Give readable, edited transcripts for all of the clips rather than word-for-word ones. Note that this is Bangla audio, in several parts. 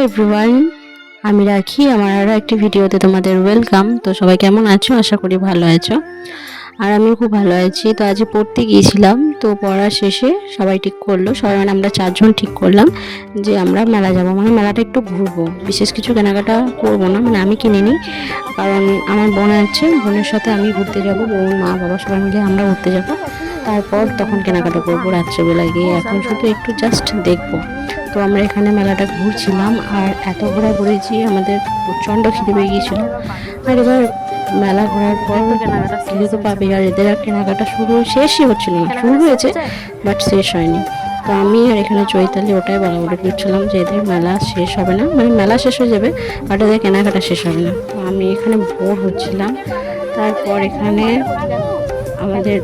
এভরিওয়ান, আমি রাখি আমার আরও একটি ভিডিওতে তোমাদের ওয়েলকাম। তো সবাই কেমন আছো? আশা করি ভালো আছো। আর আমি খুব ভালো আছি। তো আজ পড়তে গিয়েছিলাম, তো পড়ার শেষে সবাই ঠিক করলো, সবাই মানে আমরা 4 জন ঠিক করলাম যে আমরা মেলা যাব, মানে মেলাটা একটু ঘুরবো, বিশেষ কিছু কেনাকাটা করবো না, মানে আমি কিনে নিই, কারণ আমার বোন আছে, বোনের সাথে আমি ঘুরতে যাব, বোন মা বাবা সবাই মিলে আমরা ঘুরতে যাব। তারপর তখন কেনাকাটা করবো রাত্রেবেলা গিয়ে, এখন শুধু একটু জাস্ট দেখবো। তো আমরা এখানে মেলাটা ঘুরছিলাম আর এত ঘোরা ঘুরেছি, আমাদের প্রচণ্ড খিদে পেয়ে গিয়েছিল। আর এবার মেলা ঘোরার পর কেনাকাটা খিদে তো পাবে, আর এদের আর কেনাকাটা শেষই হচ্ছিল না, শুরু হয়েছে বাট শেষ হয়নি। তো আমি আর এখানে চৈতালি ওটাই বলাবলি করছিলাম যে এদের মেলা শেষ হবে না, মানে মেলা শেষ হয়ে যাবে বাট এদের কেনাকাটা শেষ হবে না। তো আমি এখানে বোর হচ্ছিলাম। তারপর এখানে আমাদের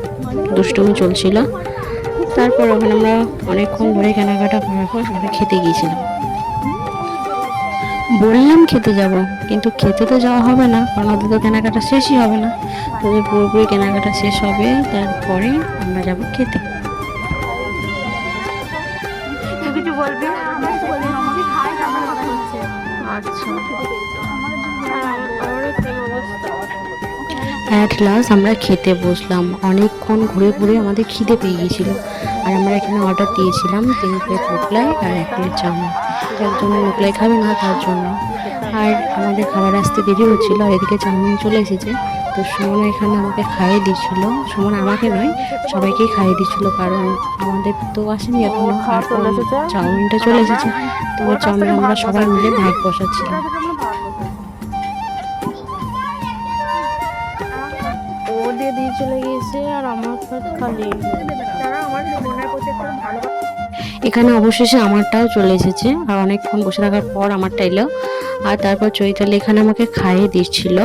দুষ্টুমি চলছিল। তারপর ওখানে আমরা অনেকক্ষণ ধরে কেনাকাটা করার পর আমরা খেতে গিয়েছিলাম। বললাম খেতে যাব, কিন্তু খেতে তো যাওয়া হবে না, কারণ ওদের তো কেনাকাটা শেষই হবে না। তোদের পুরোপুরি কেনাকাটা শেষ হবে, তারপরে আমরা যাব খেতে। কিছু বলবি? আচ্ছা, অ্যাট লাস্ট আমরা খেতে বসলাম। অনেকক্ষণ ঘুরে ঘুরে আমাদের খিদে পেয়ে গিয়েছিল, আর আমরা এখানে অর্ডার দিয়েছিলাম 3 প্লেট মোগলাই আর 1 প্লেট চাউমিন। একজন মোগলাই খাবে না তার জন্য। আর আমাদের খাবার আসতে দেরি হচ্ছিলো, আর এদিকে চাউমিন চলে এসেছে। তো সুমন এখানে আমাকে খাইয়ে দিচ্ছিল, সুমন আমাকে নয় সবাইকেই খাইয়ে দিচ্ছিল, কারণ আমাদের তো আসেনি এখনো, আর চাউমিনটা চলে এসেছে। তো চাউমিন আমরা সবাই মিলে ভাগ বসাচ্ছিলাম। ও দিয়ে চলে গিয়েছে আর আমার খালি। এখানে অবশেষে আমারটাও চলে এসেছে, আর অনেকক্ষণ বসে থাকার পর আমারটা এলো। আর তারপর চৈতালি এখানে আমাকে খাইয়ে দিচ্ছিল,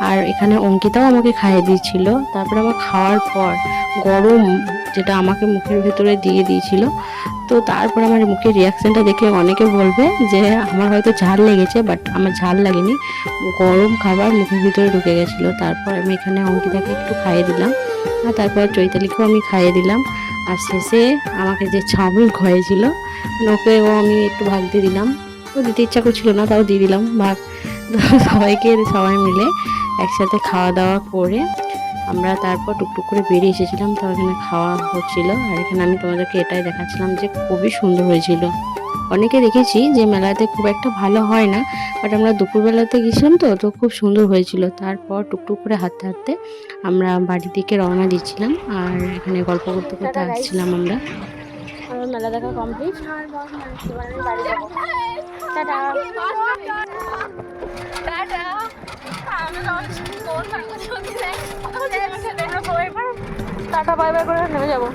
আর এখানে অঙ্কিতাও আমাকে খাইয়ে দিচ্ছিল। তারপর আমার খাওয়ার পর গরম যেটা আমাকে মুখের ভেতরে দিয়ে দিয়েছিল, তো তারপর আমার মুখের রিয়াকশানটা দেখে অনেকে বলবে যে আমার হয়তো ঝাল লেগেছে, বাট আমার ঝাল লাগেনি, গরম খাবার মুখের ভিতরে ঢুকে গেছিলো। তারপর আমি এখানে অঙ্কিতাকে একটু খাইয়ে দিলাম, আর তারপর চৈতালিকেও আমি খাইয়ে দিলাম। আর শেষে আমাকে যে চাউমিন খাইয়েছিল ওকেও আমি একটু ভাগ দিয়ে দিলাম। ও দিতে ইচ্ছা করছিল না, তাও দিয়ে দিলাম ভাগ। সবাই মিলে একসাথে খাওয়া দাওয়া করে আমরা তারপর টুকটুক করে বেরিয়ে এসেছিলাম। তো এখানে খাওয়া হচ্ছিল, আর এখানে আমি তোমাদেরকে এটাই দেখাচ্ছিলাম যে খুবই সুন্দর হয়েছিল। অনেকে দেখেছি যে মেলাতে খুব একটা ভালো হয় না, বাট আমরা দুপুরবেলাতে গেছিলাম তো খুব সুন্দর হয়েছিল। তারপর টুকটুক করে হাঁটতে হাঁটতে আমরা বাড়ির দিকে রওনা দিচ্ছিলাম, আর এখানে গল্প করতে করতে আসছিলাম আমরা। আমার মেলা দেখা কমপ্লিট, বাড়ি যাবো। টাটা টাটা, বাই বাই করে নেমে যাবো।